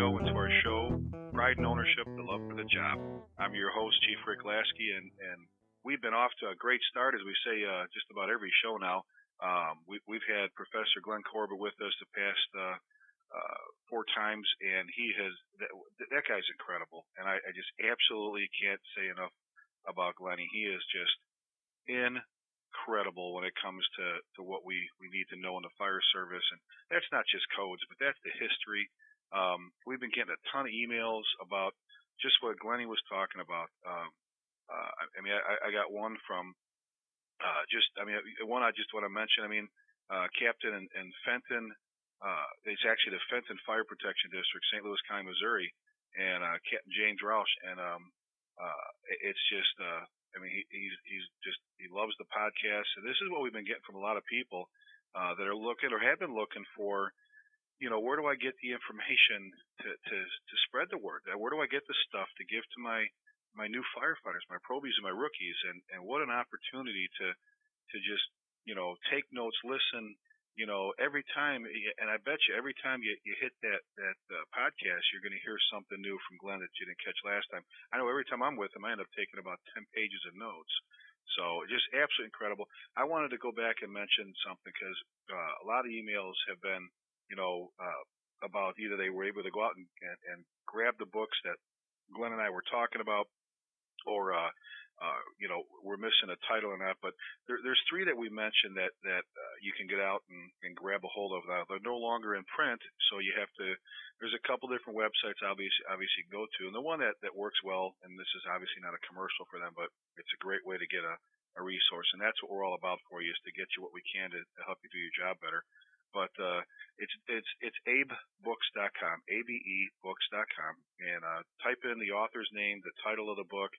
Radio and to our show, Pride and Ownership, the Love for the Job. I'm your host, Chief Rick Lasky, and we've been off to a great start, as we say just about every show now. We've had Professor Glenn Corbett with us the past 4 times, and that guy's incredible. And I just absolutely can't say enough about Glenn. He is just incredible when it comes to what we need to know in the fire service. And that's not just codes, but that's the history. We've been getting a ton of emails about just what Glennie was talking about. I got one from one I just want to mention. Captain in Fenton. It's actually the Fenton Fire Protection District, St. Louis County, Missouri, and Captain James Roush. And it's just, he loves the podcast. And this is what we've been getting from a lot of people that are looking or have been looking for, where do I get the information to spread the word? Where do I get the stuff to give to my new firefighters, my probies and my rookies? And what an opportunity to just, take notes, listen, every time. And I bet you every time you hit that podcast, you're going to hear something new from Glenn that you didn't catch last time. I know every time I'm with him, I end up taking about 10 pages of notes. So just absolutely incredible. I wanted to go back and mention something because a lot of emails have been, about either they were able to go out and grab the books that Glenn and I were talking about, or we're missing a title or not. But there's 3 that we mentioned that you can get out and grab a hold of. Now they're no longer in print, so you have to. There's a couple different websites obviously go to, and the one that works well, and this is obviously not a commercial for them, but it's a great way to get a resource, and that's what we're all about for you, is to get you what we can to help you do your job better. But it's abebooks.com, abebooks.com, and type in the author's name, the title of the book,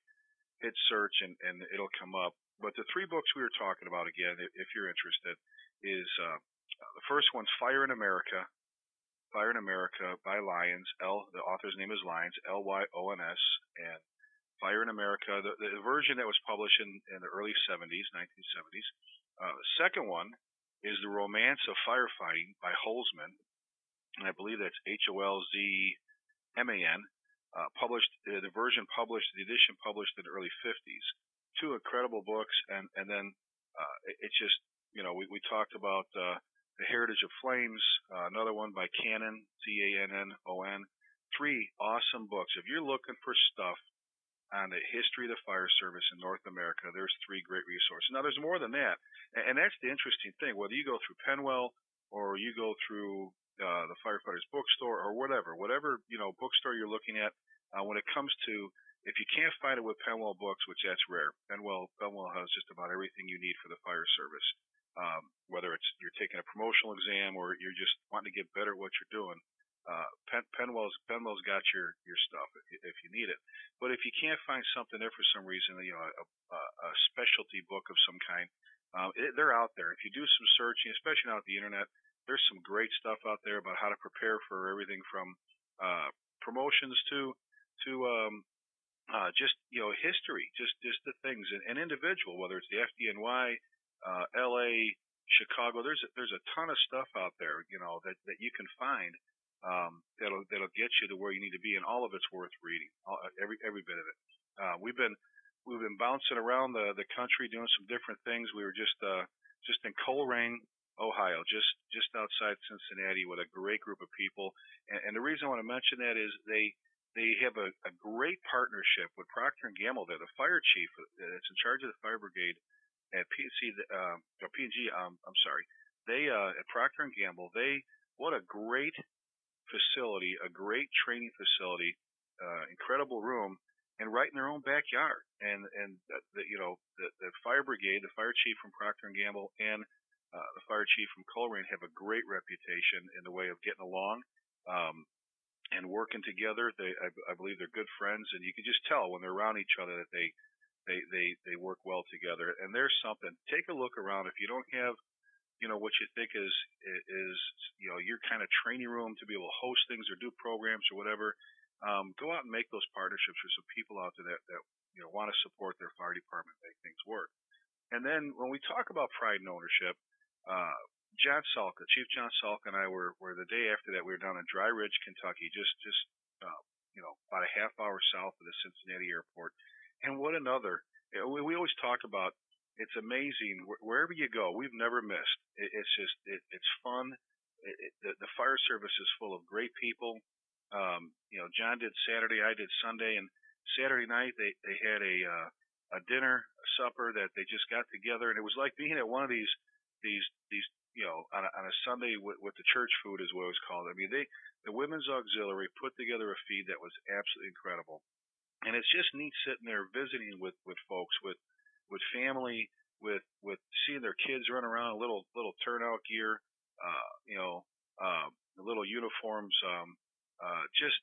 hit search, and it'll come up. But the 3 books we were talking about, again, if you're interested, is the first one's Fire in America by Lyons. The author's name is Lyons, Lyons, and Fire in America, the version that was published in the early 1970s. The second one is The Romance of Firefighting by Holzman, and I believe that's Holzman. The edition published in the early 50s. 2 incredible books, and then it's just, we talked about The Heritage of Flames, another one by Cannon, Cannon. 3 awesome books. If you're looking for stuff on the history of the fire service in North America, there's 3 great resources. Now, there's more than that, and that's the interesting thing. Whether you go through Penwell or you go through the Firefighters Bookstore or whatever bookstore you're looking at, when it comes to, if you can't find it with Penwell Books, which that's rare, Penwell has just about everything you need for the fire service. Whether it's you're taking a promotional exam or you're just wanting to get better at what you're doing, Penwell's got your stuff if you need it. But if you can't find something there for some reason, a specialty book of some kind, they're out there. If you do some searching, especially now at the internet, there's some great stuff out there about how to prepare for everything from promotions to just history, just the things, and individual, whether it's the FDNY, LA, Chicago. There's a ton of stuff out there, that you can find. That'll get you to where you need to be, and all of it's worth reading. Every bit of it. We've been bouncing around the country doing some different things. We were just in Coleraine, Ohio, just outside Cincinnati, with a great group of people. And the reason I want to mention that is they have a great partnership with Procter & Gamble. They're the fire chief that's in charge of the fire brigade at P&G. I'm sorry. They at Procter & Gamble. What a great facility, a great training facility, incredible room, and right in their own backyard. And the fire brigade, the fire chief from Procter & Gamble, and the fire chief from Coleraine have a great reputation in the way of getting along and working together. I believe they're good friends, and you can just tell when they're around each other that they work well together. And there's something. Take a look around. If you don't have what you think is your kind of training room to be able to host things or do programs or whatever, go out and make those partnerships with some people out there that want to support their fire department, make things work. And then when we talk about pride and ownership, John Salka, Chief John Salka, and I were the day after that. We were down in Dry Ridge, Kentucky, just about a half hour south of the Cincinnati airport. And what another! We always talk about. It's amazing wherever you go. We've never missed. It's just it's fun. The fire service is full of great people. John did Saturday, I did Sunday, and Saturday night they had a dinner, a supper that they just got together, and it was like being at one of these on a Sunday with the church food is what it was called. I mean, the women's auxiliary put together a feed that was absolutely incredible, and it's just neat sitting there visiting with folks, with family, with seeing their kids run around, little turnout gear, the little uniforms.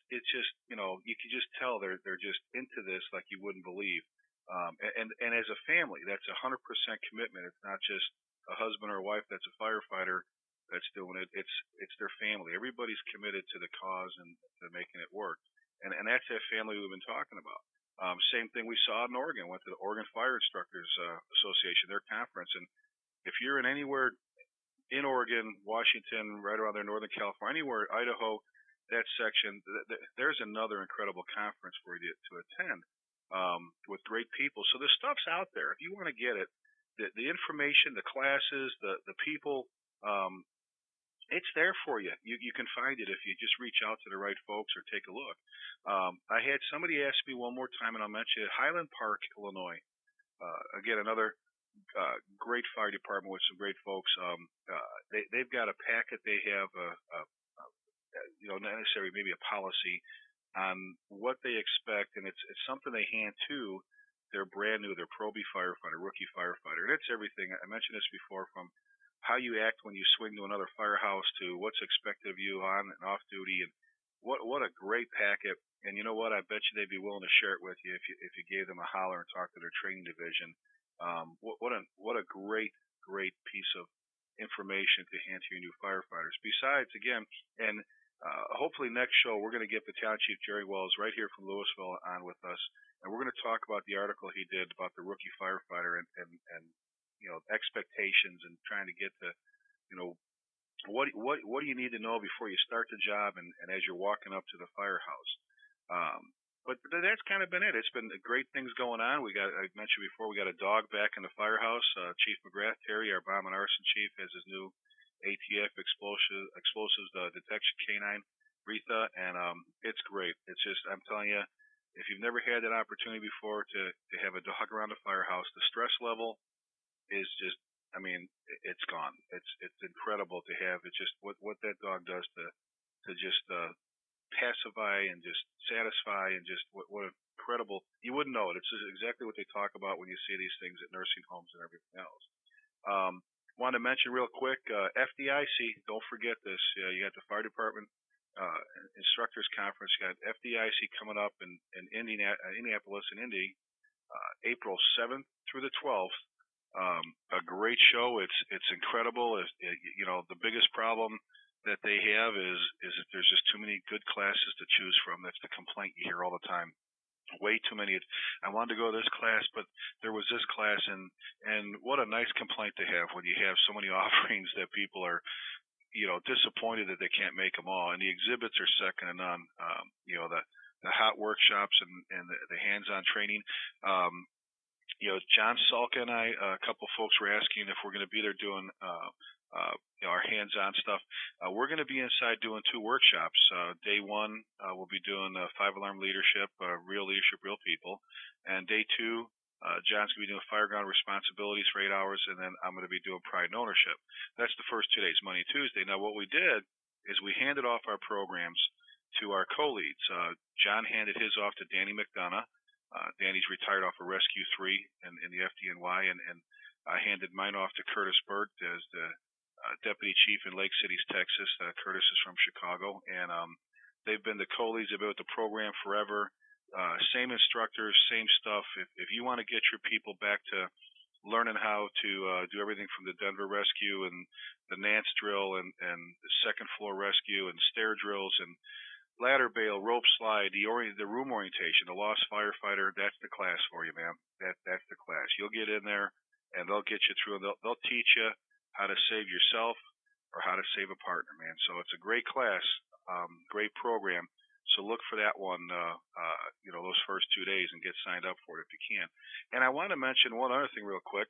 It's just you can just tell they're just into this like you wouldn't believe. And as a family, that's 100% commitment. It's not just a husband or a wife that's a firefighter that's doing it. It's their family. Everybody's committed to the cause and to making it work. And that's that family we've been talking about. Same thing we saw in Oregon. Went to the Oregon Fire Instructors Association, their conference, and if you're in anywhere in Oregon, Washington, right around there, Northern California, anywhere, Idaho, that section, there's another incredible conference for you to attend with great people. So the stuff's out there. If you want to get it, the information, the classes, the people, it's there for you. You can find it if you just reach out to the right folks or take a look. I had somebody ask me one more time, and I'll mention it, Highland Park, Illinois. Again, another great fire department with some great folks. They've got a packet. They have not necessarily maybe a policy on what they expect, and it's something they hand to their brand new, their probie firefighter, rookie firefighter. And it's everything. I mentioned this before, from how you act when you swing to another firehouse to what's expected of you on and off duty, and what a great packet. And you know what? I bet you they'd be willing to share it with you if you gave them a holler and talked to their training division. What a great piece of information to hand to your new firefighters. Besides, again, and hopefully next show we're going to get Battalion Chief Jerry Wells right here from Louisville on with us, and we're going to talk about the article he did about the rookie firefighter and expectations and trying to get to what do you need to know before you start the job and as you're walking up to the firehouse. But that's kind of been it. It's been great things going on. I mentioned before, we got a dog back in the firehouse. Chief McGrath, Terry, our bomb and arson chief, has his new ATF explosives detection canine, Retha, and it's great. It's just, I'm telling you, if you've never had that opportunity before to have a dog around the firehouse, the stress level is just, it's gone. It's incredible to have. It's just what that dog does to just pacify and just satisfy, and just what incredible. You wouldn't know it. It's just exactly what they talk about when you see these things at nursing homes and everything else. Wanted to mention real quick, FDIC. Don't forget this. You got the fire department instructors conference. You got FDIC coming up in Indianapolis and Indy, April 7th through the 12th. A great show. It's incredible. The biggest problem that they have is that there's just too many good classes to choose from. That's the complaint you hear all the time. Way too many. I wanted to go to this class, but there was this class, and what a nice complaint to have when you have so many offerings that people are disappointed that they can't make them all. And the exhibits are second to none. The hot workshops and the hands-on training. John Salka and I, a couple folks were asking if we're going to be there doing our hands-on stuff. We're going to be inside doing 2 workshops. Day 1, we'll be doing 5-alarm leadership, real leadership, real people. And day 2, John's going to be doing fireground responsibilities for 8 hours, and then I'm going to be doing pride and ownership. That's the first 2 days, Monday, Tuesday. Now, what we did is we handed off our programs to our co-leads. John handed his off to Danny McDonough. Danny's retired off of Rescue 3 in the FDNY, and I handed mine off to Curtis Burt as the deputy chief in Lake Cities, Texas. Curtis is from Chicago, and they've been the co-leads. They've been with the program forever. Same instructors, same stuff. If you want to get your people back to learning how to do everything from the Denver Rescue and the Nance drill and the second floor rescue and stair drills and ladder bail, rope slide, the room orientation, the lost firefighter, that's the class for you, man. That's the class. You'll get in there, and they'll get you through. They'll teach you how to save yourself, or How to Save a Partner, man. So it's a great class, great program. So look for that one, those first 2 days, and get signed up for it if you can. And I want to mention one other thing real quick.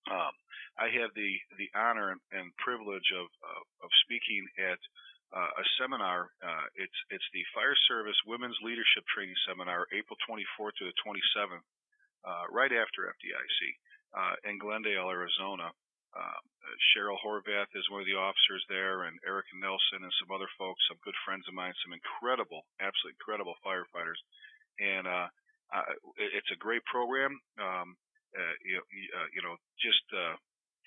I had the honor and privilege of speaking at a seminar. It's the Fire Service Women's Leadership Training Seminar, April 24th to the 27th, right after FDIC, in Glendale, Arizona. Cheryl Horvath is one of the officers there, and Erica Nelson and some other folks, some good friends of mine, some incredible, absolutely incredible firefighters. And it's a great program. Just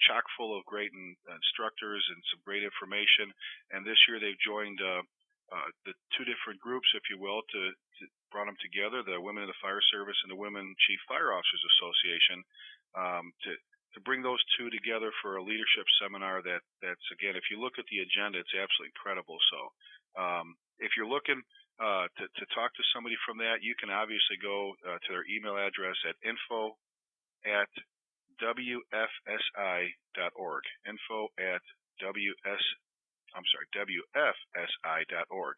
chock full of great instructors and some great information. And this year they've joined the two different groups, if you will, to brought them together, the Women in the Fire Service and the Women Chief Fire Officers Association, to bring those two together for a leadership seminar that's, again, if you look at the agenda, it's absolutely incredible. So if you're looking to talk to somebody from that, you can obviously go to their email address at info@wfsi.org. wfsi.org.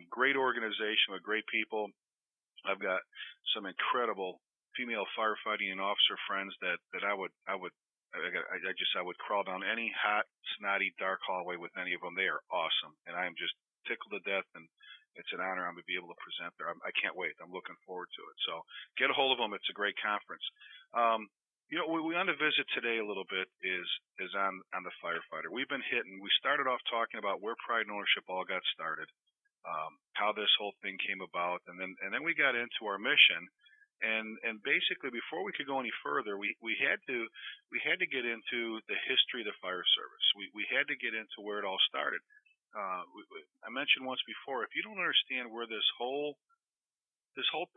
Great organization with great people. I've got some incredible female firefighting and officer friends that I would crawl down any hot, snotty, dark hallway with any of them. They are awesome, and I am just tickled to death, and it's an honor I'm going to be able to present there. I can't wait. I'm looking forward to it. So get a hold of them. It's a great conference. We want to visit today a little bit is on the firefighter. We've been hitting. We started off talking about where Pride and Ownership all got started, how this whole thing came about, and then we got into our mission. And basically, before we could go any further, we had to get into the history of the fire service. We had to get into where it all started. I mentioned once before, if you don't understand where this whole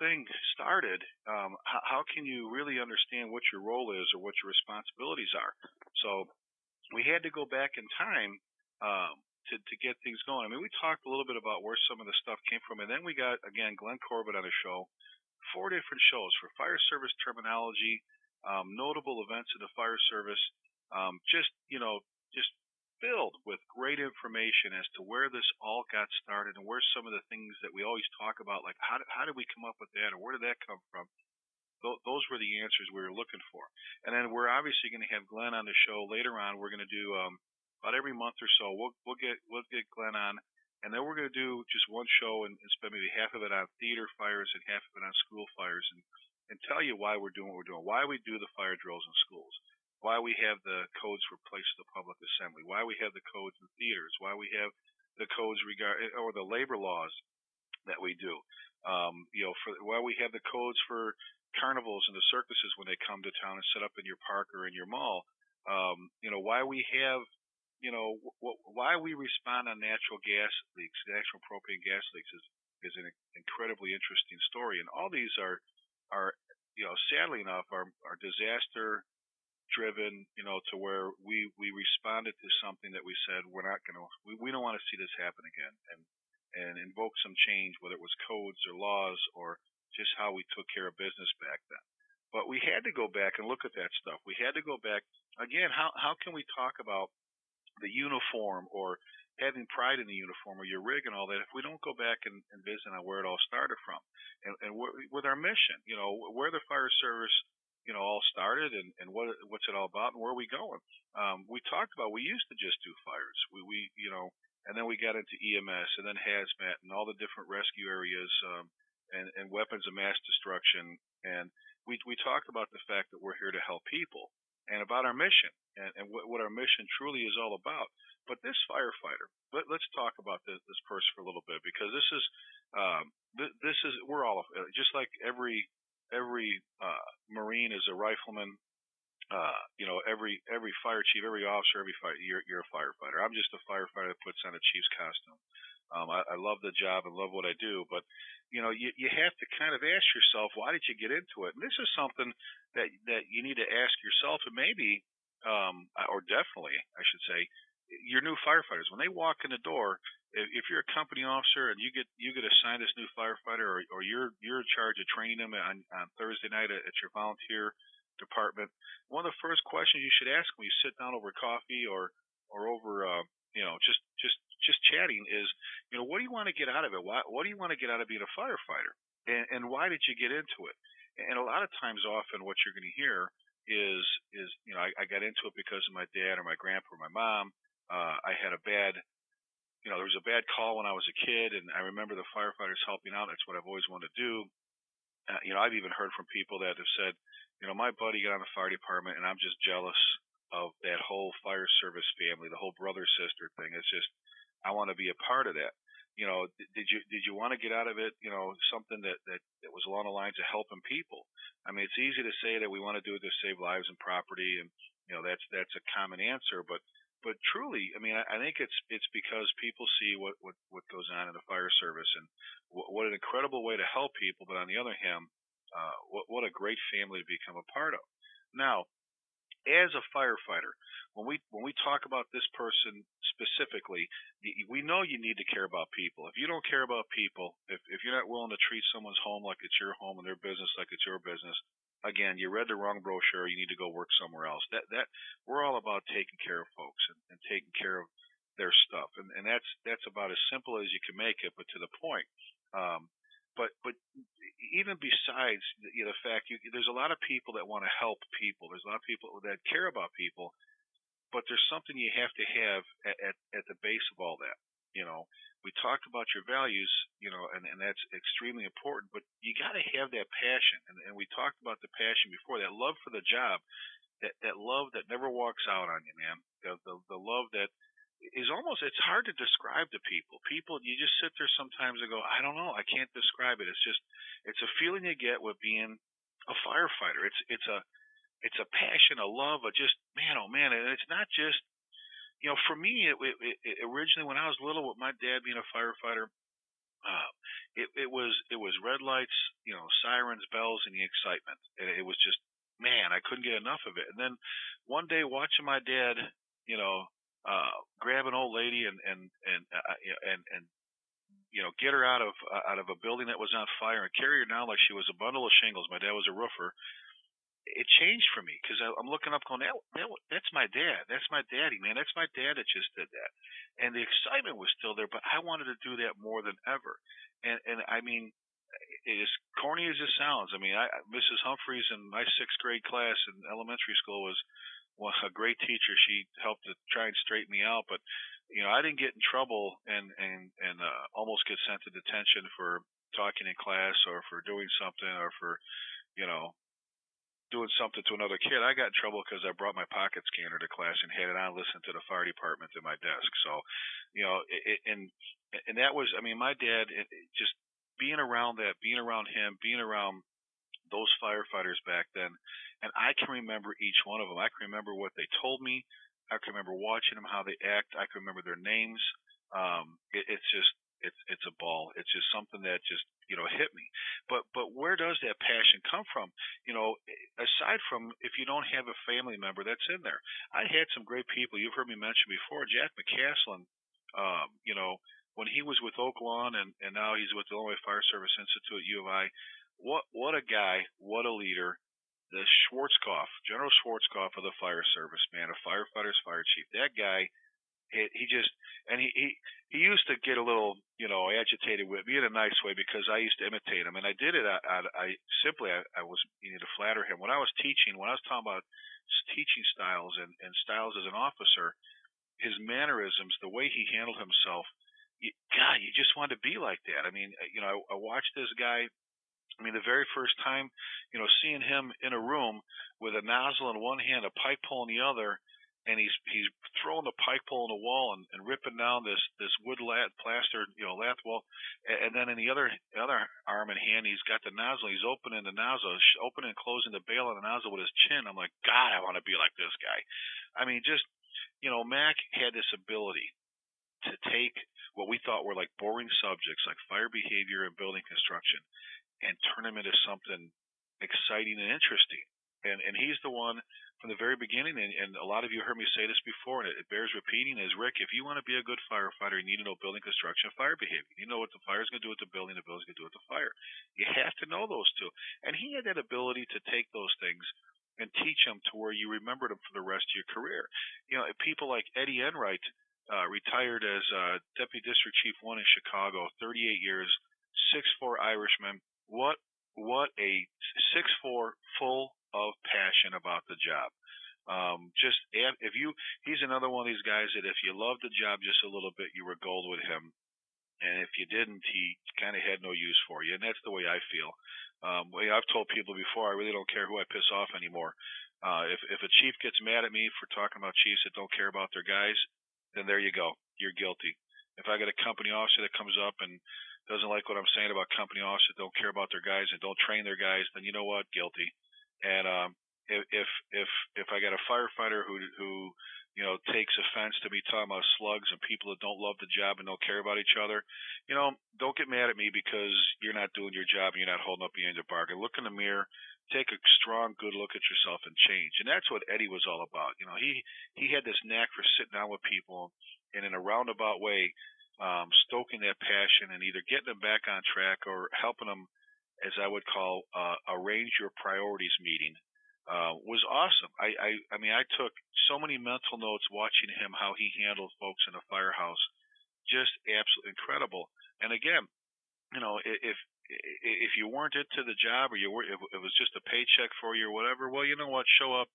thing started, how can you really understand what your role is or what your responsibilities are? So we had to go back in time to get things going. I mean, we talked a little bit about where some of the stuff came from, and then we got, again, Glenn Corbett on the show. 4 different shows for fire service terminology, notable events in the fire service, just filled with great information as to where this all got started and where some of the things that we always talk about, like how did we come up with that, or where did that come from? Those were the answers we were looking for. And then we're obviously going to have Glenn on the show later on. We're going to do about every month or so. We'll get Glenn on. And then we're going to do just one show and spend maybe half of it on theater fires and half of it on school fires, and tell you why we're doing what we're doing, why we do the fire drills in schools, why we have the codes for place of the public assembly, why we have the codes in theaters, why we have the codes or the labor laws that we do, why we have the codes for carnivals and the circuses when they come to town and set up in your park or in your mall, why we have why we respond on natural gas leaks, natural propane gas leaks is an incredibly interesting story. And all these are sadly enough, are disaster driven, to where we responded to something that we said we don't want to see this happen again, and invoke some change, whether it was codes or laws or just how we took care of business back then. But we had to go back and look at that stuff. We had to go back again. How can we talk about the uniform or having pride in the uniform or your rig and all that if we don't go back and visit on where it all started from, and with our mission, where the fire service all started, and what's it all about, and where are we going? We talked about, we used to just do fires, and then we got into EMS and then hazmat and all the different rescue areas, and weapons of mass destruction, and we talked about the fact that we're here to help people and about our mission and what our mission truly is all about. But this firefighter, let's talk about this person for a little bit, because this is we're all just like every Marine is a rifleman. Every fire chief, every officer, you're a firefighter. I'm just a firefighter that puts on a chief's costume. I love the job and love what I do, but you have to kind of ask yourself, why did you get into it? And this is something that you need to ask yourself, and maybe, or definitely, I should say, your new firefighters, when they walk in the door. If you're a company officer and you get assigned this new firefighter, or you're in charge of training them on Thursday night at your volunteer department, one of the first questions you should ask when you sit down over coffee or or over just chatting is, what do you want to get out of it? What do you want to get out of being a firefighter? And why did you get into it? And a lot of times, often, what you're going to hear is I got into it because of my dad or my grandpa or my mom. I had a bad there was a bad call when I was a kid, and I remember the firefighters helping out. That's what I've always wanted to do. I've even heard from people that have said, my buddy got on the fire department, and I'm just jealous of that whole fire service family, the whole brother sister thing. It's just I want to be a part of that. Did you want to get out of it? Something that was along the lines of helping people. I mean, it's easy to say that we want to do it to save lives and property, and that's a common answer, but truly, I mean, I think it's because people see what goes on in the fire service, and what an incredible way to help people. But on the other hand, what a great family to become a part of. Now, as a firefighter, when we talk about this person specifically, we know you need to care about people. If you don't care about people, if you're not willing to treat someone's home like it's your home and their business like it's your business, again, you read the wrong brochure. You need to go work somewhere else. That we're all about taking care of folks and taking care of their stuff, and that's about as simple as you can make it, but to the point. But even besides the fact, there's a lot of people that want to help people. There's a lot of people that care about people, but there's something you have to have at the base of all that. We talked about your values, and that's extremely important, but you got to have that passion. And we talked about the passion before, that love for the job, that love that never walks out on you, man. The love that is almost, it's hard to describe to people. People, you just sit there sometimes and go, I don't know, I can't describe it. It's a feeling you get with being a firefighter. It's a passion, a love, just, man, oh man. And it's not just, for me, it originally, when I was little, with my dad being a firefighter, it was red lights, sirens, bells, and the excitement. And it was just, man, I couldn't get enough of it. And then one day, watching my dad, grab an old lady and get her out of a building that was on fire and carry her down like she was a bundle of shingles. My dad was a roofer. It changed for me, because I'm looking up going, that's my dad. That's my daddy, man. That's my dad that just did that. And the excitement was still there, but I wanted to do that more than ever. And I mean, as corny as it sounds, I mean, Mrs. Humphreys in my 6th grade class in elementary school was a great teacher. She helped to try and straighten me out, but I didn't get in trouble and almost get sent to detention for talking in class, or for doing something, or for doing something to another kid. I got in trouble because I brought my pocket scanner to class and had it on, listening to the fire department in my desk. So, and that was, I mean, my dad, just being around him, being around those firefighters back then, and I can remember each one of them. I can remember what they told me. I can remember watching them, how they act. I can remember their names. It's a ball. It's just something that just hit me. But where does that passion come from? Aside from, if you don't have a family member that's in there, I had some great people. You've heard me mention before, Jack McCaslin. When he was with Oak Lawn, and now he's with the Illinois Fire Service Institute at U of I. What a guy! What a leader! The Schwarzkopf, General Schwarzkopf of the fire service, man, a firefighter's fire chief. That guy, he used to get a little, agitated with me in a nice way, because I used to imitate him, and I did it. I was needing to flatter him when I was teaching. When I was talking about teaching styles and styles as an officer, his mannerisms, the way he handled himself, God, you just wanted to be like that. I mean, I watched this guy. I mean, the very first time, seeing him in a room with a nozzle in one hand, a pike pole in the other, and he's throwing the pike pole in the wall and ripping down this wood plaster, lath wall, and then in the other arm and hand, he's got the nozzle. He's opening the nozzle, opening and closing the bail on the nozzle with his chin. I'm like, God, I want to be like this guy. I mean, just Mac had this ability to take what we thought were like boring subjects, like fire behavior and building construction, and turn them into something exciting and interesting. And he's the one from the very beginning, and a lot of you heard me say this before, and it bears repeating, is, Rick, if you want to be a good firefighter, you need to know building construction and fire behavior. You know what the fire's going to do with the building, the building's going to do with the fire. You have to know those two. And he had that ability to take those things and teach them to where you remember them for the rest of your career. People like Eddie Enright, retired as Deputy District Chief 1 in Chicago, 38 years, 6'4" Irishman. What a 6'4", full of passion about the job. He's another one of these guys that if you love the job just a little bit, you were gold with him. And if you didn't, he kind of had no use for you. And that's the way I feel. I've told people before, I really don't care who I piss off anymore. If a chief gets mad at me for talking about chiefs that don't care about their guys, then there you go. You're guilty. If I got a company officer that comes up and doesn't like what I'm saying about company officers that don't care about their guys and don't train their guys, then you know what? Guilty. And if I got a firefighter who takes offense to me talking about slugs and people that don't love the job and don't care about each other, don't get mad at me because you're not doing your job and you're not holding up the end of the bargain. Look in the mirror, take a strong, good look at yourself and change. And that's what Eddie was all about. He had this knack for sitting down with people and in a roundabout way, stoking that passion and either getting them back on track or helping them, as I would call, arrange your priorities meeting. Was awesome. I mean, I took so many mental notes watching him, how he handled folks in the firehouse. Just absolutely incredible. And again, if you weren't into the job or if it was just a paycheck for you or whatever, well, you know what? Show up,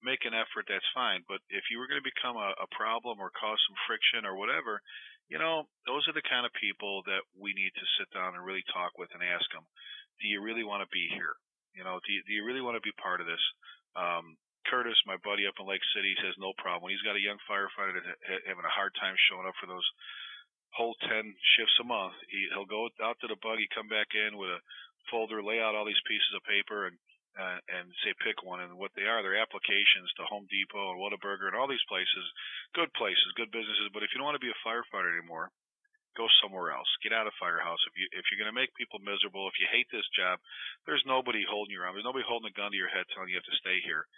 make an effort. That's fine. But if you were going to become a problem or cause some friction or whatever, those are the kind of people that we need to sit down and really talk with and ask them, do you really want to be here? Do you really want to be part of this? Curtis, my buddy up in Lake City, says no problem. When he's got a young firefighter that's having a hard time showing up for those whole 10 shifts a month, he'll go out to the buggy, come back in with a folder, lay out all these pieces of paper, and say pick one. And what they're applications to Home Depot and Whataburger and all these places, good businesses. But if you don't want to be a firefighter anymore, go somewhere else. Get out of firehouse. If you're going to make people miserable, if you hate this job, there's nobody holding you around. There's nobody holding a gun to your head telling you have to stay here.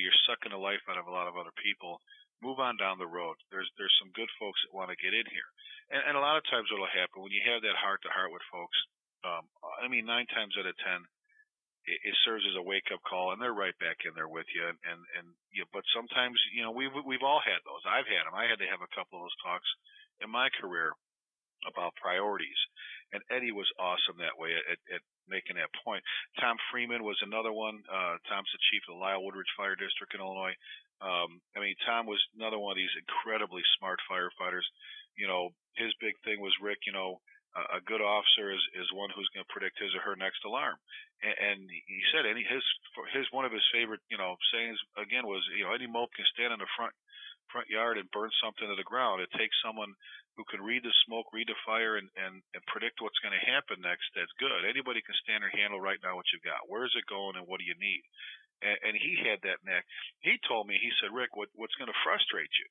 You're sucking the life out of a lot of other people. Move on down the road. There's some good folks that want to get in here. And a lot of times what'll happen when you have that heart to heart with folks, 9 times out of 10, it serves as a wake up call, and they're right back in there with you. But sometimes, we've all had those. I've had them. I had to have a couple of those talks in my career about priorities. And Eddie was awesome that way at making that point. Tom Freeman was another one. Tom's the chief of the Lyle Woodridge Fire District in Illinois. Tom was another one of these incredibly smart firefighters. His big thing was, Rick, a good officer is one who's going to predict his or her next alarm. And he said one of his favorite, sayings again was, any mope can stand in the front yard and burn something to the ground. It takes someone who can read the smoke, read the fire, and predict what's going to happen next. That's good. Anybody can stand or handle right now what you've got. Where is it going and what do you need? And he had that knack. He told me, he said, Rick, what's going to frustrate you?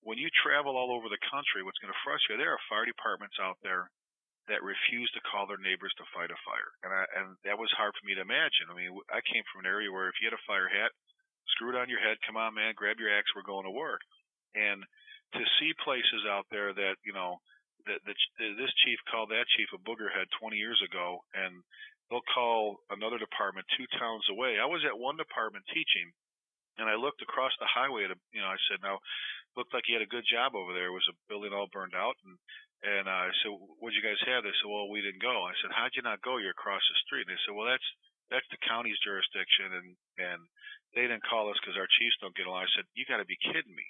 When you travel all over the country, what's going to frustrate you? There are fire departments out there that refuse to call their neighbors to fight a fire. And that was hard for me to imagine. I mean, I came from an area where if you had a fire hat, screw it on your head, come on, man, grab your axe, we're going to work. And to see places out there that, this chief called that chief a boogerhead 20 years ago, and they'll call another department 2 towns away. I was at one department teaching, and I looked across the highway at I said, now, looked like you had a good job over there. It was a building all burned out, and I said, what'd you guys have? They said, well, we didn't go. I said, how'd you not go? You're across the street. And they said, well, that's the county's jurisdiction, and they didn't call us because our chiefs don't get along. I said, you got to be kidding me.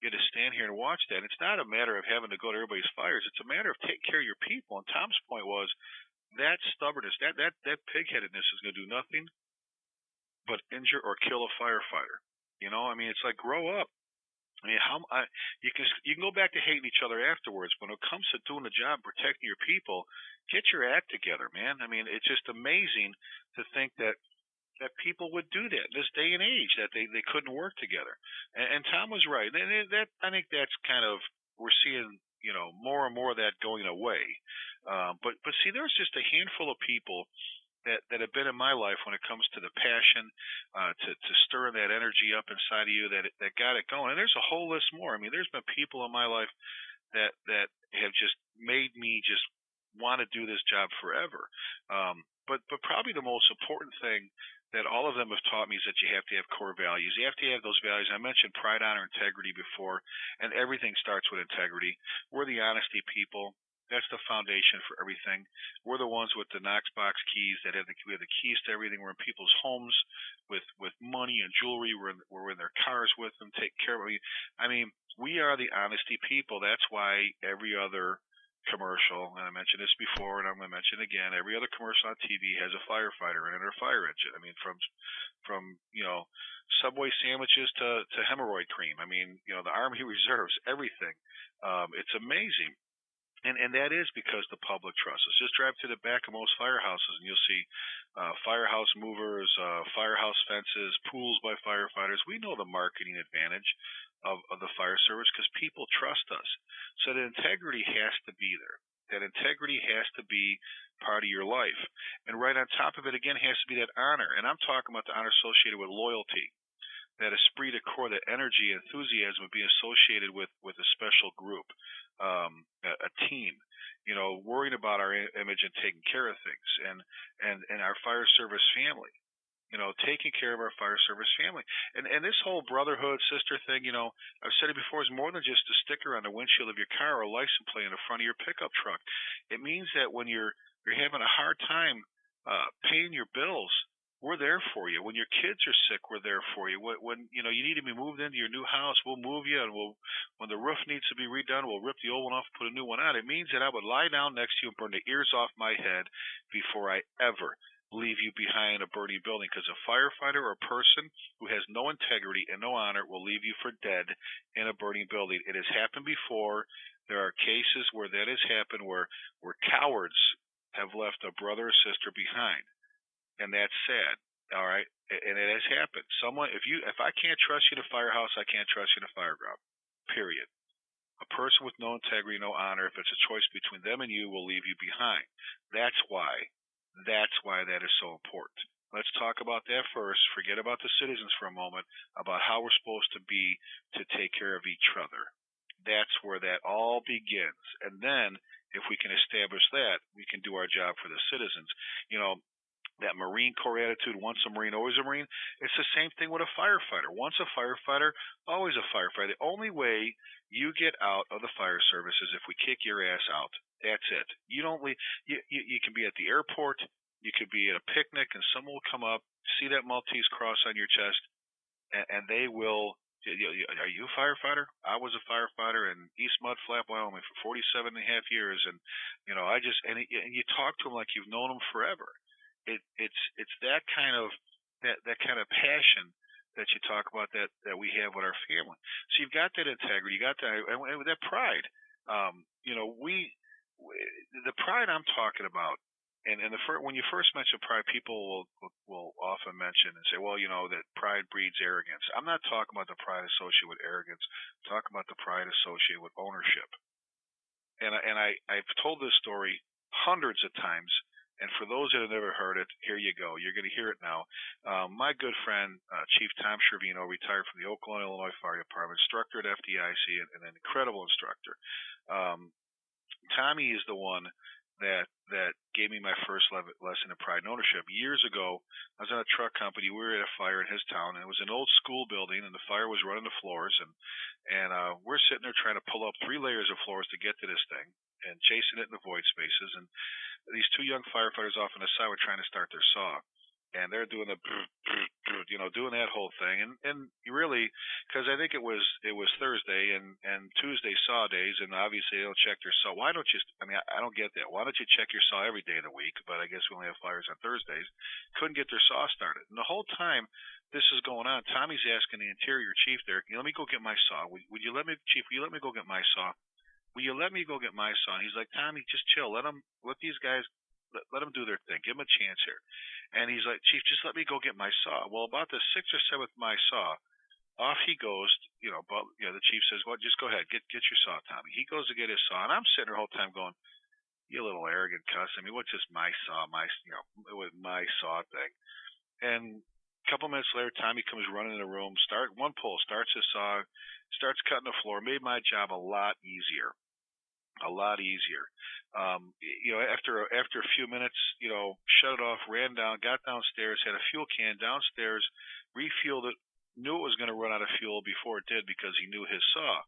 You had to stand here and watch that. And it's not a matter of having to go to everybody's fires. It's a matter of taking care of your people. And Tom's point was that stubbornness, that pig-headedness is going to do nothing but injure or kill a firefighter. It's like, grow up. You can go back to hating each other afterwards. When it comes to doing the job, protecting your people, get your act together, man. It's just amazing to think that people would do that in this day and age, that they couldn't work together. And Tom was right. And I think that's kind of, we're seeing, more and more of that going away. But see, there's just a handful of people that have been in my life when it comes to the passion, to stirring that energy up inside of you that got it going. And there's a whole list more. There's been people in my life that have just made me just want to do this job forever. But probably the most important thing that all of them have taught me is that you have to have core values. You have to have those values. I mentioned pride, honor, integrity before, and everything starts with integrity. We're the honesty people. That's the foundation for everything. We're the ones with the Knox box keys that we have the keys to everything. We're in people's homes with money and jewelry. We're in their cars with them, take care of them. I mean, we are the honesty people. That's why every other commercial, and I mentioned this before, and I'm going to mention it again. Every other commercial on TV has a firefighter in it or a fire engine. I mean, from Subway sandwiches to hemorrhoid cream. I mean, the Army Reserves, everything. It's amazing. And that is because the public trusts us. Just drive to the back of most firehouses, and you'll see firehouse movers, firehouse fences, pools by firefighters. We know the marketing advantage of the fire service because people trust us. So the integrity has to be there. That integrity has to be part of your life. And right on top of it, again, has to be that honor. And I'm talking about the honor associated with loyalty, that esprit de corps, that energy, enthusiasm of being associated with a special group, a team, worrying about our image and taking care of things, and our fire service family, taking care of our fire service family. And this whole brotherhood, sister thing, I've said it before, is more than just a sticker on the windshield of your car or a license plate in the front of your pickup truck. It means that when you're having a hard time paying your bills, we're there for you. When your kids are sick, we're there for you. When you need to be moved into your new house, we'll move you, and when the roof needs to be redone, we'll rip the old one off and put a new one on. It means that I would lie down next to you and burn the ears off my head before I ever leave you behind a burning building, because a firefighter or a person who has no integrity and no honor will leave you for dead in a burning building. It has happened before. There are cases where that has happened, where cowards have left a brother or sister behind. And that's sad, all right? And it has happened. If I can't trust you to firehouse, I can't trust you to fireground, period. A person with no integrity, no honor, if it's a choice between them and you, will leave you behind. That's why that is so important. Let's talk about that first. Forget about the citizens for a moment, about how we're supposed to be to take care of each other. That's where that all begins. And then, if we can establish that, we can do our job for the citizens. That Marine Corps attitude, once a Marine, always a Marine, it's the same thing with a firefighter. Once a firefighter, always a firefighter. The only way you get out of the fire service is if we kick your ass out. That's it. You don't leave. You can be at the airport, you could be at a picnic, and someone will come up, see that Maltese cross on your chest, and they will. Are you a firefighter? I was a firefighter in East Mudflap, Wyoming for 47 and a half years, and and you talk to them like you've known them forever. It's that kind of passion that you talk about that we have with our family. So you've got that integrity, you got that, and that pride. The pride I'm talking about, and when you first mention pride, people will often mention and say, well, that pride breeds arrogance. I'm not talking about the pride associated with arrogance. I'm talking about the pride associated with ownership. And I've told this story hundreds of times. And for those that have never heard it, here you go. You're going to hear it now. My good friend, Chief Tom Shervino, retired from the Oak Lawn, Illinois Fire Department, instructor at FDIC, and an incredible instructor. Tommy is the one that gave me my first lesson in pride and ownership. Years ago, I was in a truck company. We were at a fire in his town, and it was an old school building, and the fire was running the floors, and we're sitting there trying to pull up 3 layers of floors to get to this thing, and chasing it in the void spaces. And these 2 young firefighters off on the side were trying to start their saw, and they're doing doing that whole thing. And really, because I think it was Thursday and Tuesday saw days, and obviously they don't check their saw. Why don't you? I don't get that. Why don't you check your saw every day of the week? But I guess we only have fires on Thursdays. Couldn't get their saw started, and the whole time this is going on, Tommy's asking the interior chief there, let me go get my saw. Would you let me, Chief? Will you let me go get my saw? Will you let me go get my saw? And he's like, Tommy, just chill. Let these guys, let them do their thing. Give them a chance here. And he's like, Chief, just let me go get my saw. Well, about the 6th or 7th my saw, off he goes. The chief says, well, just go ahead, get your saw, Tommy. He goes to get his saw, and I'm sitting there the whole time going, you little arrogant cuss. What's just my saw? It was my saw thing. And a couple minutes later, Tommy comes running in the room, one pull, starts his saw, starts cutting the floor, made my job a lot easier. a lot easier. After a few minutes, shut it off, ran down, got downstairs, had a fuel can downstairs, refueled it, knew it was going to run out of fuel before it did because he knew his saw.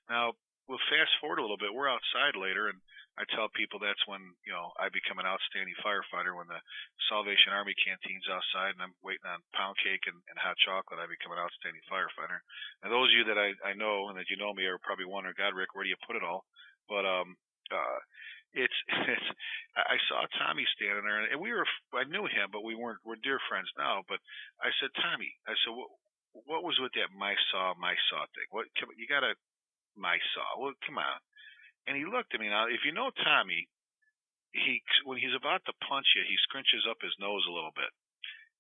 Now, we'll fast forward a little bit. We're outside later, and I tell people that's when I become an outstanding firefighter. When the Salvation Army canteen's outside and I'm waiting on pound cake and hot chocolate, I become an outstanding firefighter. And those of you that I know and that you know me are probably wondering, God, Rick, where do you put it all? But it's I saw Tommy standing there, and I knew him, but we're dear friends now. But I said, Tommy, I said, what was with that my saw thing? What you got a my saw? Well, come on. And he looked at me. Now, if you know Tommy, when he's about to punch you, he scrunches up his nose a little bit,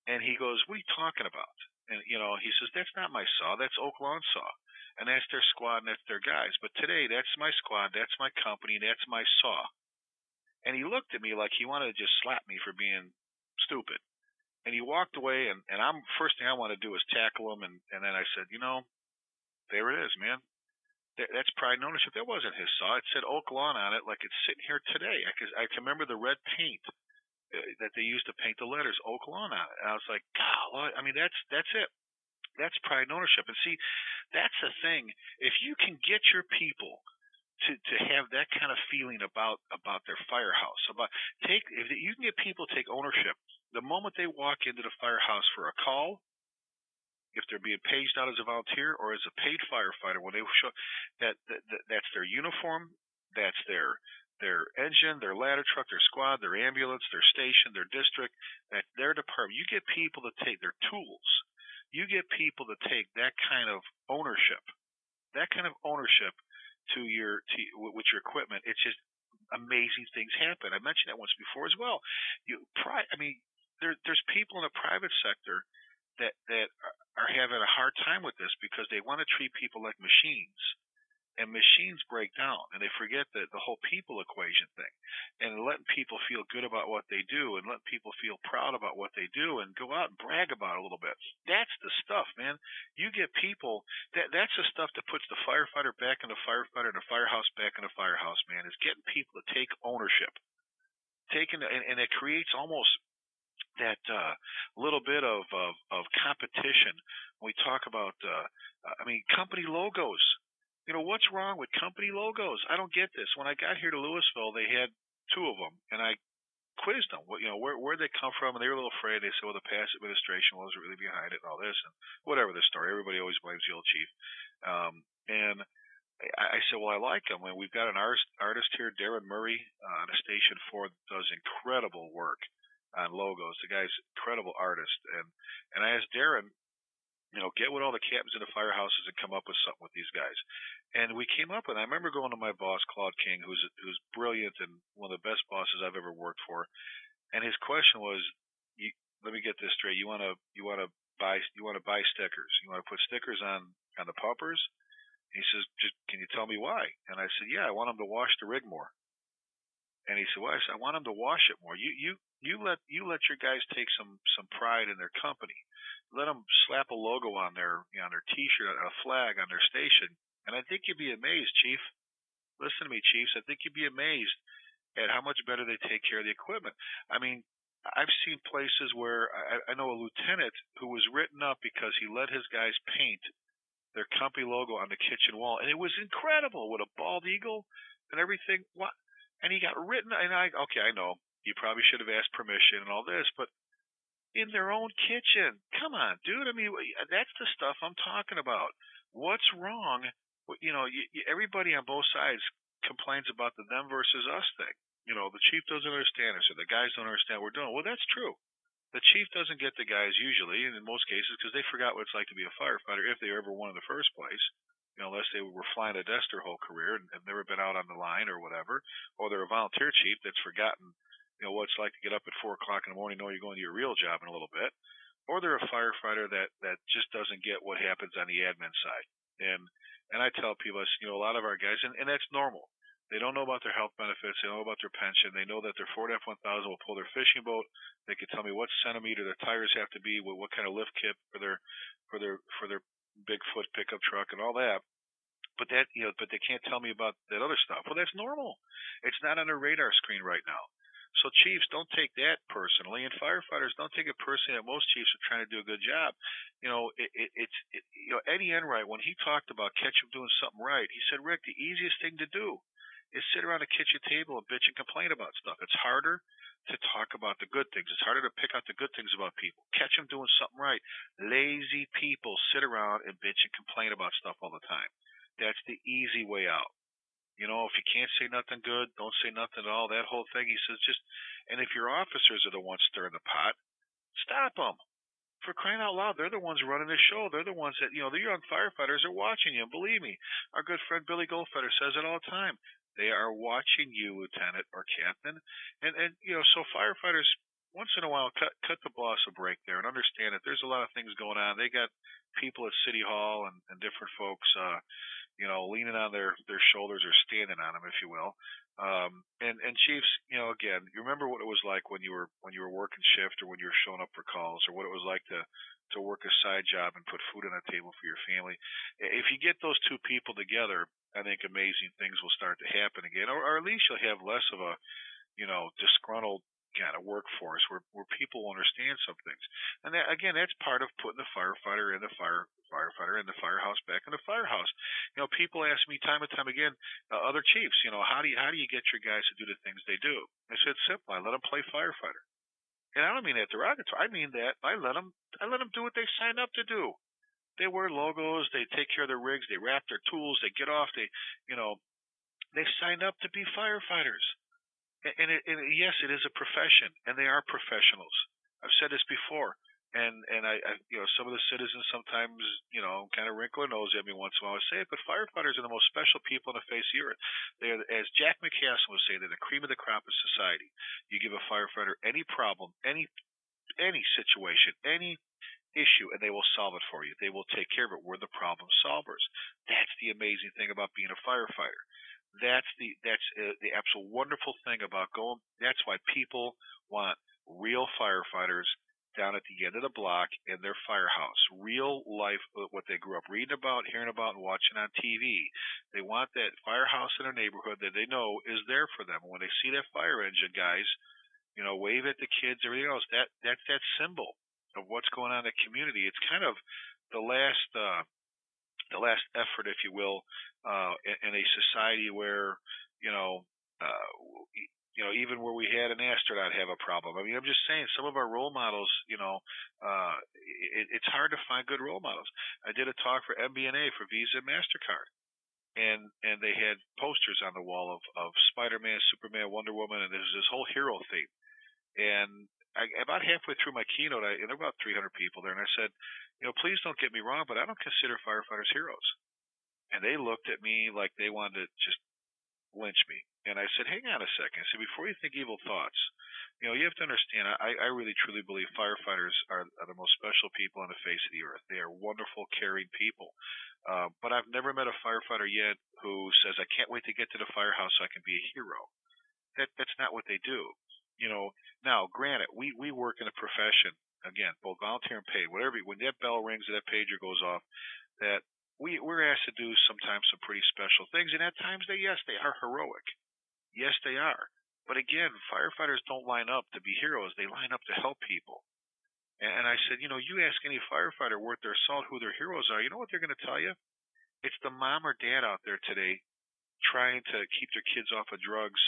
and he goes, "What are you talking about?" And he says, "That's not my saw. That's Oak Lawn Saw." And that's their squad and that's their guys. But today, that's my squad, that's my company, that's my saw. And he looked at me like he wanted to just slap me for being stupid. And he walked away, and first thing I want to do is tackle him. And then I said, there it is, man. That's pride and ownership. That wasn't his saw. It said Oak Lawn on it like it's sitting here today. I can remember the red paint that they used to paint the letters Oak Lawn on it. And I was like, God, I mean, that's it. That's pride and ownership. And see, that's the thing. If you can get your people to have that kind of feeling about their firehouse, if you can get people to take ownership the moment they walk into the firehouse for a call, if they're being paged out as a volunteer or as a paid firefighter, when they show that's their uniform, that's their engine, their ladder truck, their squad, their ambulance, their station, their district, that their department. You get people to take their tools. You get people to take that kind of ownership with your equipment. It's just amazing things happen. I mentioned that once before as well. There's people in the private sector that are having a hard time with this because they want to treat people like machines. And machines break down, and they forget the whole people equation thing, and letting people feel good about what they do, and letting people feel proud about what they do, and go out and brag about it a little bit. That's the stuff, man. You get people that's the stuff that puts the firefighter back in the firefighter and the firehouse back in the firehouse, man. Is getting people to take ownership, and it creates almost that little bit of competition. When we talk about, company logos. What's wrong with company logos? I don't get this. When I got here to Louisville, they had two of them, and I quizzed them. Where'd they come from? And they were a little afraid. They said, well, the past administration wasn't really behind it and all this, and whatever the story. Everybody always blames the old chief. And I said, well, I like them. And we've got an artist here, Darren Murray, on a Station 4 that does incredible work on logos. The guy's an incredible artist. And I asked Darren, get with all the captains in the firehouses and come up with something with these guys. And we came up with, I remember going to my boss, Claude King, who's brilliant and one of the best bosses I've ever worked for. And his question was, let me get this straight. You want to buy stickers. You want to put stickers on the pumpers? He says, can you tell me why? And I said, yeah, I want them to wash the rig more. And he said, well, I said, I want them to wash it more. You let your guys take some pride in their company. Let them slap a logo on their T-shirt, a flag on their station, and I think you'd be amazed, Chief. Listen to me, Chiefs. I think you'd be amazed at how much better they take care of the equipment. I mean, I've seen places where I know a lieutenant who was written up because he let his guys paint their company logo on the kitchen wall, and it was incredible with a bald eagle and everything. What? And he got written, and I know you probably should have asked permission and all this, but in their own kitchen. Come on, dude. I mean, that's the stuff I'm talking about. What's wrong? Everybody on both sides complains about the them versus us thing. The chief doesn't understand us, or the guys don't understand what we're doing. Well, that's true. The chief doesn't get the guys usually, and in most cases, because they forgot what it's like to be a firefighter if they ever won in the first place. Unless they were flying a desk their whole career and have never been out on the line or whatever, or they're a volunteer chief that's forgotten what it's like to get up at 4 o'clock in the morning, know you're going to your real job in a little bit, or they're a firefighter that just doesn't get what happens on the admin side. And I tell people, a lot of our guys, and that's normal. They don't know about their health benefits. They don't know about their pension. They know that their Ford F-1000 will pull their fishing boat. They can tell me what centimeter their tires have to be, what kind of lift kit for their Bigfoot pickup truck and all that. But but they can't tell me about that other stuff. Well, that's normal. It's not on their radar screen right now. So chiefs, don't take that personally, and firefighters, don't take it personally that most chiefs are trying to do a good job. Eddie Enright, when he talked about Ketchum doing something right, he said, Rick, the easiest thing to do is sit around a kitchen table and bitch and complain about stuff. It's harder to talk about the good things. It's harder to pick out the good things about people. Catch them doing something right. Lazy people sit around and bitch and complain about stuff all the time. That's the easy way out. If you can't say nothing good, don't say nothing at all. That whole thing, he says, and if your officers are the ones stirring the pot, stop them. For crying out loud, they're the ones running the show. They're the ones that, the young firefighters are watching you. And believe me, our good friend Billy Goldfeder says it all the time. They are watching you, Lieutenant or Captain. And so firefighters, once in a while, cut the boss a break there and understand that there's a lot of things going on. They got people at City Hall and different folks, leaning on their shoulders or standing on them, if you will. And chiefs, again, you remember what it was like when you were working shift or when you were showing up for calls, or what it was like to work a side job and put food on the table for your family. If you get those two people together, I think amazing things will start to happen again, or at least you'll have less of a disgruntled kind of workforce where people understand some things. And that, again, that's part of putting the firefighter in the firefighter in the firehouse back in the firehouse. People ask me time and time again, other chiefs, how do you get your guys to do the things they do? I said, simple. I let them play firefighter. And I don't mean that derogatory. I mean that I let them do what they signed up to do. They wear logos, they take care of their rigs, they wrap their tools, they get off, they signed up to be firefighters. And yes, it is a profession, and they are professionals. I've said this before, and I some of the citizens sometimes kind of wrinkle their nose at me once in a while. I say it, but firefighters are the most special people on the face of the earth. They are, as Jack McCaslin would say, they're the cream of the crop of society. You give a firefighter any problem, any situation, any issue, and they will solve it for you. They will take care of it. We're the problem solvers. That's the amazing thing about being a firefighter. That's the absolute wonderful thing about going. That's why people want real firefighters down at the end of the block in their firehouse. Real life, what they grew up reading about, hearing about, and watching on TV. They want that firehouse in their neighborhood that they know is there for them. When they see that fire engine, guys, wave at the kids, everything else. That's that symbol of what's going on in the community. It's kind of the last effort, if you will, in a society where even where we had an astronaut have a problem. I mean, I'm just saying, some of our role models, it's hard to find good role models. I did a talk for MBNA for Visa and MasterCard, and they had posters on the wall of Spider-Man, Superman, Wonder Woman, and there's this whole hero theme. And about halfway through my keynote, and there were about 300 people there, and I said, please don't get me wrong, but I don't consider firefighters heroes. And they looked at me like they wanted to just lynch me. And I said, hang on a second. I said, before you think evil thoughts, you have to understand, I really truly believe firefighters are the most special people on the face of the earth. They are wonderful, caring people. But I've never met a firefighter yet who says, I can't wait to get to the firehouse so I can be a hero. That's not what they do. Now, granted, we work in a profession, again, both volunteer and paid, whatever. When that bell rings and that pager goes off, that we're asked to do sometimes some pretty special things, and at times they are heroic. Yes, they are. But again, firefighters don't line up to be heroes. They line up to help people. And I said, you ask any firefighter worth their salt who their heroes are, you know what they're going to tell you? It's the mom or dad out there today trying to keep their kids off of drugs,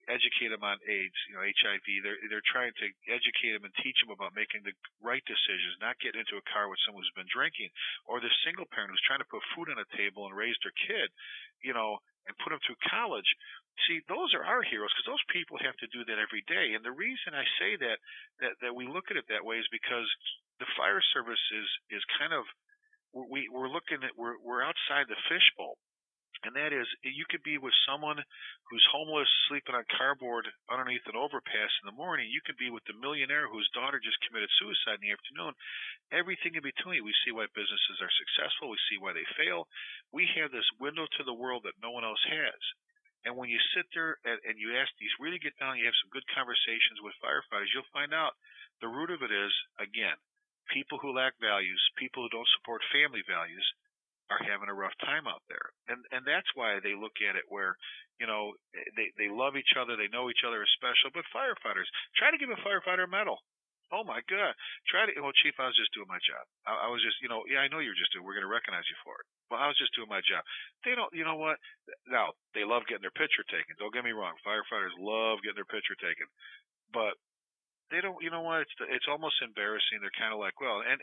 educate them on AIDS, HIV. They're trying to educate them and teach them about making the right decisions, not getting into a car with someone who's been drinking, or the single parent who's trying to put food on the table and raise their kid, and put them through college. See, those are our heroes, because those people have to do that every day. And the reason I say that we look at it that way is because the fire service is kind of, we're looking at, we're outside the fishbowl. And that is, you could be with someone who's homeless, sleeping on cardboard underneath an overpass in the morning. You could be with the millionaire whose daughter just committed suicide in the afternoon. Everything in between. We see why businesses are successful. We see why they fail. We have this window to the world that no one else has. And when you sit there and you ask these, really get down, you have some good conversations with firefighters, you'll find out the root of it is, again, people who lack values, people who don't support family values. are having a rough time out there, and that's why they look at it where, they love each other, they know each other is special. But firefighters, try to give a firefighter a medal. Oh my God! Try to. Well, Chief, I was just doing my job. I was just, yeah, I know you're just doing. We're going to recognize you for it. Well, I was just doing my job. They don't. You know what? Now they love getting their picture taken. Don't get me wrong. Firefighters love getting their picture taken, but they don't. You know what? It's almost embarrassing. They're kind of like, well, and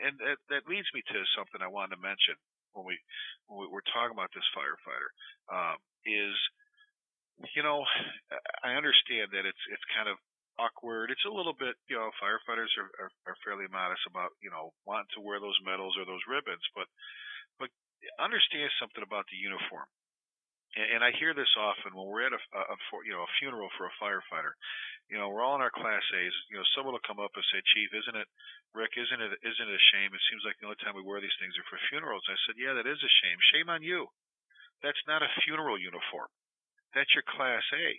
that leads me to something I wanted to mention when we were talking about this firefighter. Is, I understand that it's kind of awkward. It's a little bit, firefighters are fairly modest about, wanting to wear those medals or those ribbons, but understand something about the uniform. And I hear this often when we're at a funeral for a firefighter. We're all in our Class A's. Someone will come up and say, Chief, Rick, isn't it a shame? It seems like the only time we wear these things are for funerals. I said, yeah, that is a shame. Shame on you. That's not a funeral uniform. That's your Class A.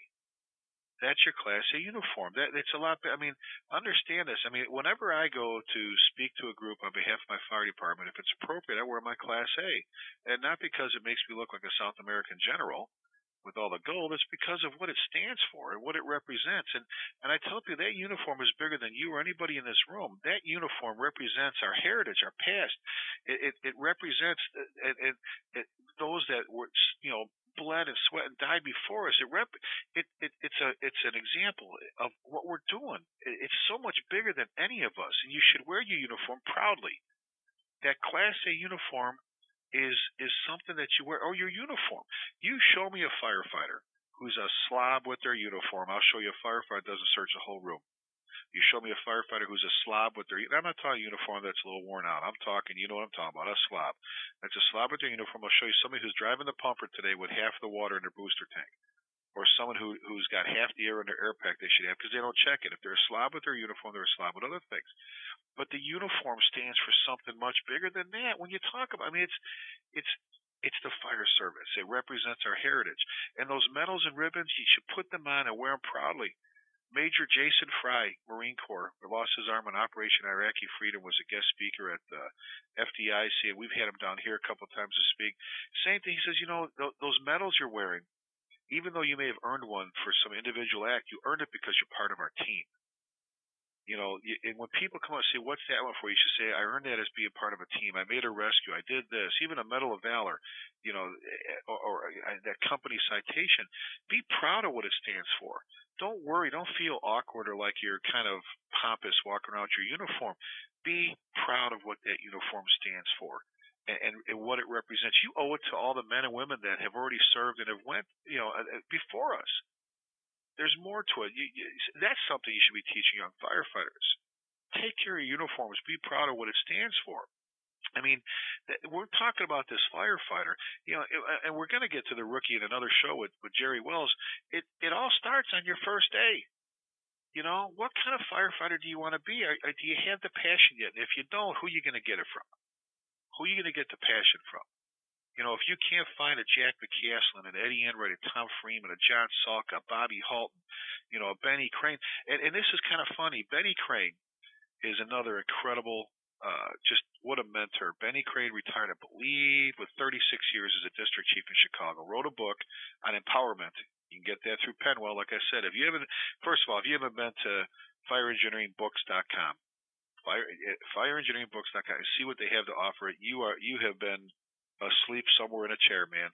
That's your Class A uniform. It's a lot. I mean, understand this. I mean, whenever I go to speak to a group on behalf of my fire department, if it's appropriate, I wear my Class A, and not because it makes me look like a South American general with all the gold. It's because of what it stands for and what it represents. And I tell you, that uniform is bigger than you or anybody in this room. That uniform represents our heritage, our past. It represents those that were, bled and sweat and died before us. It's an example of what we're doing. It's so much bigger than any of us, and you should wear your uniform proudly. That Class A uniform is something that you wear. Oh, your uniform. You show me a firefighter who's a slob with their uniform. I'll show you a firefighter that doesn't search a whole room. You show me a firefighter who's a slob with their. I'm not talking uniform that's a little worn out. I'm talking, you know what I'm talking about, a slob. That's a slob with their uniform. I'll show you somebody who's driving the pumper today with half the water in their booster tank, or someone who's got half the air in their air pack they should have because they don't check it. If they're a slob with their uniform, they're a slob with other things. But the uniform stands for something much bigger than that. When you talk about, it's the fire service. It represents our heritage. And those medals and ribbons, you should put them on and wear them proudly. Major Jason Fry, Marine Corps, lost his arm in Operation Iraqi Freedom, was a guest speaker at the FDIC, and we've had him down here a couple of times to speak. Same thing. He says, those medals you're wearing, even though you may have earned one for some individual act, you earned it because you're part of our team. And when people come up and say, what's that one for? You should say, I earned that as being part of a team. I made a rescue. I did this. Even a Medal of Valor, or that company citation. Be proud of what it stands for. Don't worry. Don't feel awkward or like you're kind of pompous walking around your uniform. Be proud of what that uniform stands for and what it represents. You owe it to all the men and women that have already served and have went, before us. There's more to it. That's something you should be teaching young firefighters. Take care of your uniforms. Be proud of what it stands for. I mean, we're talking about this firefighter, and we're going to get to the rookie in another show with Jerry Wells. It all starts on your first day. What kind of firefighter do you want to be? Do you have the passion yet? And if you don't, who are you going to get it from? Who are you going to get the passion from? If you can't find a Jack McCaslin, an Eddie Enright, a Tom Freeman, a John Salk, a Bobby Halton, a Benny Crane, and this is kind of funny. Benny Crane is another incredible, just what a mentor. Benny Crane retired, I believe, with 36 years as a district chief in Chicago. Wrote a book on empowerment. You can get that through Penwell. Like I said, first of all, if you haven't been to fireengineeringbooks.com, fireengineeringbooks.com, see what they have to offer. You have been asleep somewhere in a chair, man.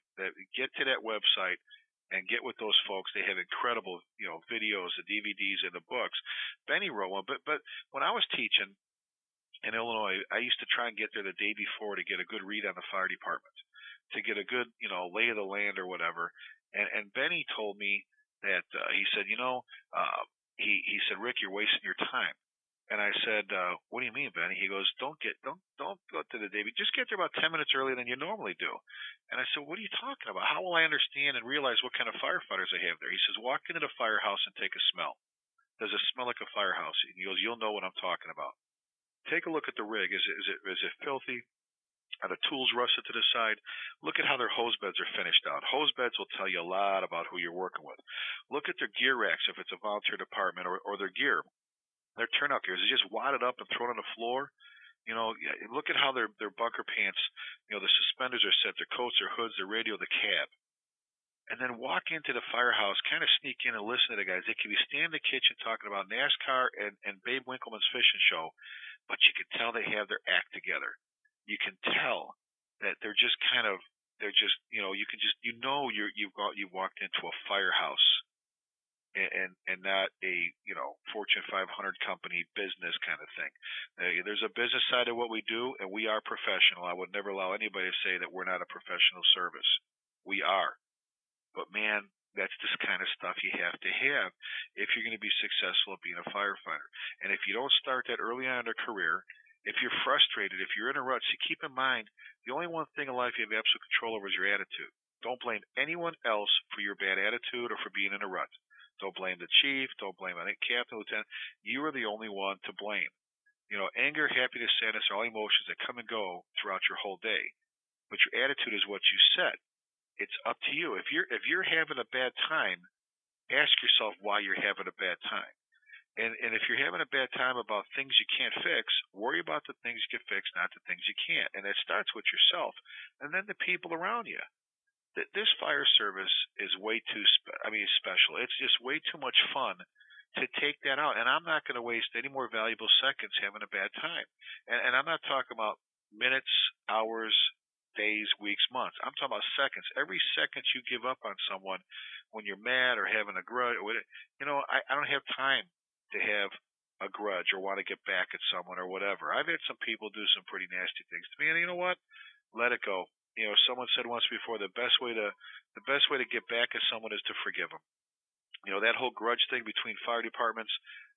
Get to that website and get with those folks. They have incredible, videos, the DVDs, and the books. Benny wrote one, but when I was teaching in Illinois, I used to try and get there the day before to get a good read on the fire department, to get a good, lay of the land or whatever. And Benny told me that he said, he said, Rick, you're wasting your time. And I said, what do you mean, Benny? He goes, don't go to the day. Just get there about 10 minutes earlier than you normally do. And I said, what are you talking about? How will I understand and realize what kind of firefighters I have there? He says, walk into the firehouse and take a smell. Does it smell like a firehouse? And he goes, you'll know what I'm talking about. Take a look at the rig. Is it filthy? Are the tools rusted to the side? Look at how their hose beds are finished out. Hose beds will tell you a lot about who you're working with. Look at their gear racks if it's a volunteer department, or their gear. Their turnout gear, is it just wadded up and thrown on the floor? Look at how their bunker pants, the suspenders are set, their coats, their hoods, their radio, the cab. And then walk into the firehouse, kind of sneak in and listen to the guys. They could be standing in the kitchen talking about NASCAR and Babe Winkleman's fishing show, but you can tell they have their act together. You can tell that they're just you can just you've walked into a firehouse and not a Fortune 500 company business kind of thing. There's a business side of what we do, and we are professional. I would never allow anybody to say that we're not a professional service. We are. But man, that's this kind of stuff you have to have if you're going to be successful at being a firefighter. And if you don't start that early on in a career, if you're frustrated, if you're in a rut, see, keep in mind, the only one thing in life you have absolute control over is your attitude. Don't blame anyone else for your bad attitude or for being in a rut. Don't blame the chief. Don't blame any captain, lieutenant. You are the only one to blame. Anger, happiness, sadness are all emotions that come and go throughout your whole day. But your attitude is what you set. It's up to you. If you're having a bad time, ask yourself why you're having a bad time. And if you're having a bad time about things you can't fix, worry about the things you can fix, not the things you can't. And that starts with yourself and then the people around you. This fire service is way too special. It's just way too much fun to take that out. And I'm not going to waste any more valuable seconds having a bad time. And I'm not talking about minutes, hours, days, weeks, months. I'm talking about seconds. Every second you give up on someone when you're mad or having a grudge, I don't have time to have a grudge or want to get back at someone or whatever. I've had some people do some pretty nasty things to me, and you know what? Let it go. Someone said once before, the best way to get back at someone is to forgive them. That whole grudge thing between fire departments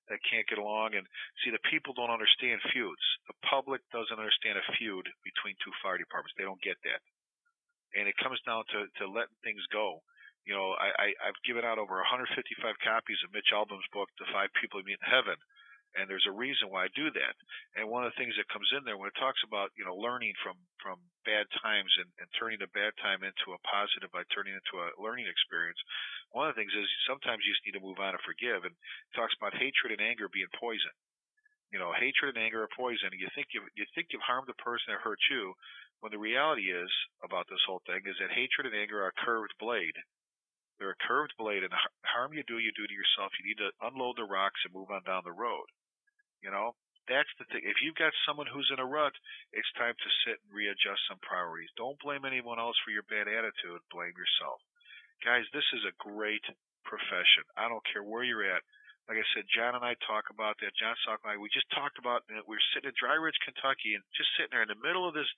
that can't get along. And see, the people don't understand feuds. The public doesn't understand a feud between two fire departments. They don't get that. And it comes down to letting things go. I've given out over 155 copies of Mitch Albom's book, The 5 People You Meet in Heaven. And there's a reason why I do that. And one of the things that comes in there when it talks about, learning from bad times and turning a bad time into a positive by turning it into a learning experience, one of the things is sometimes you just need to move on and forgive. And it talks about hatred and anger being poison. Hatred and anger are poison. And you think you've harmed the person that hurt you, when the reality is about this whole thing is that hatred and anger are a curved blade. They're a curved blade, and the harm you do to yourself. You need to unload the rocks and move on down the road. That's the thing. If you've got someone who's in a rut, it's time to sit and readjust some priorities. Don't blame anyone else for your bad attitude. Blame yourself. Guys, this is a great profession. I don't care where you're at. Like I said, John and I talk about that. John Salk and I, we just talked about, we were sitting in Dry Ridge, Kentucky, and just sitting there in the middle of this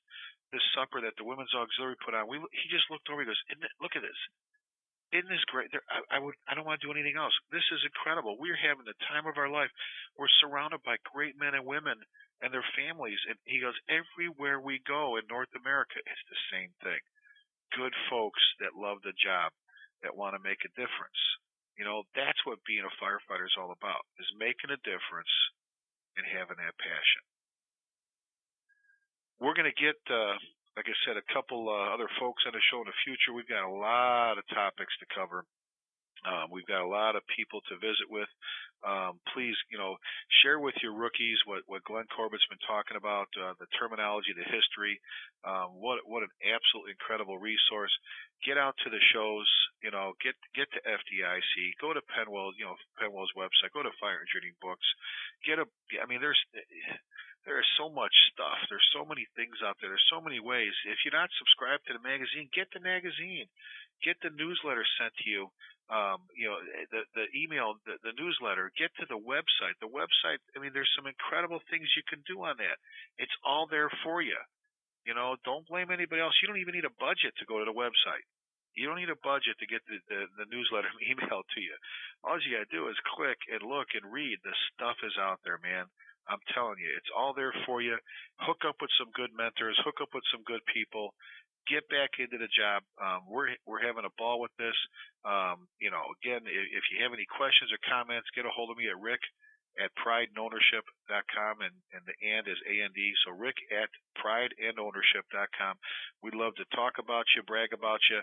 supper that the Women's Auxiliary put on. He just looked over. He goes, "Look at this. Isn't this great? I don't want to do anything else. This is incredible. We're having the time of our life. We're surrounded by great men and women and their families." And he goes, "Everywhere we go in North America, it's the same thing. Good folks that love the job, that want to make a difference. That's what being a firefighter is all about, is making a difference and having that passion." We're going to get like I said, a couple other folks on the show in the future. We've got a lot of topics to cover. We've got a lot of people to visit with. Please, share with your rookies what Glenn Corbett's been talking about, the terminology, the history. What an absolutely incredible resource. Get out to the shows. Get to FDIC. Go to Penwell's website. Go to Fire Engineering Books. There is so much stuff. There's so many things out there. There's so many ways. If you're not subscribed to the magazine, get the magazine. Get the newsletter sent to you. The email, the newsletter. Get to the website. The website, there's some incredible things you can do on that. It's all there for you. Don't blame anybody else. You don't even need a budget to go to the website. You don't need a budget to get the newsletter emailed to you. All you got to do is click and look and read. The stuff is out there, man. I'm telling you, it's all there for you. Hook up with some good mentors. Hook up with some good people. Get back into the job. We're having a ball with this. Again, if you have any questions or comments, get a hold of me at rick@prideandownership.com, and the and is AND. So rick@prideandownership.com. We'd love to talk about you, brag about you.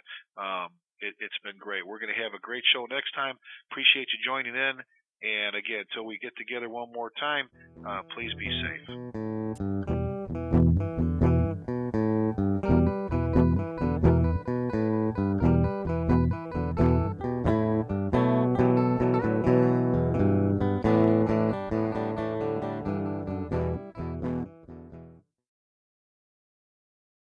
It's been great. We're going to have a great show next time. Appreciate you joining in. And again, until we get together one more time, please be safe.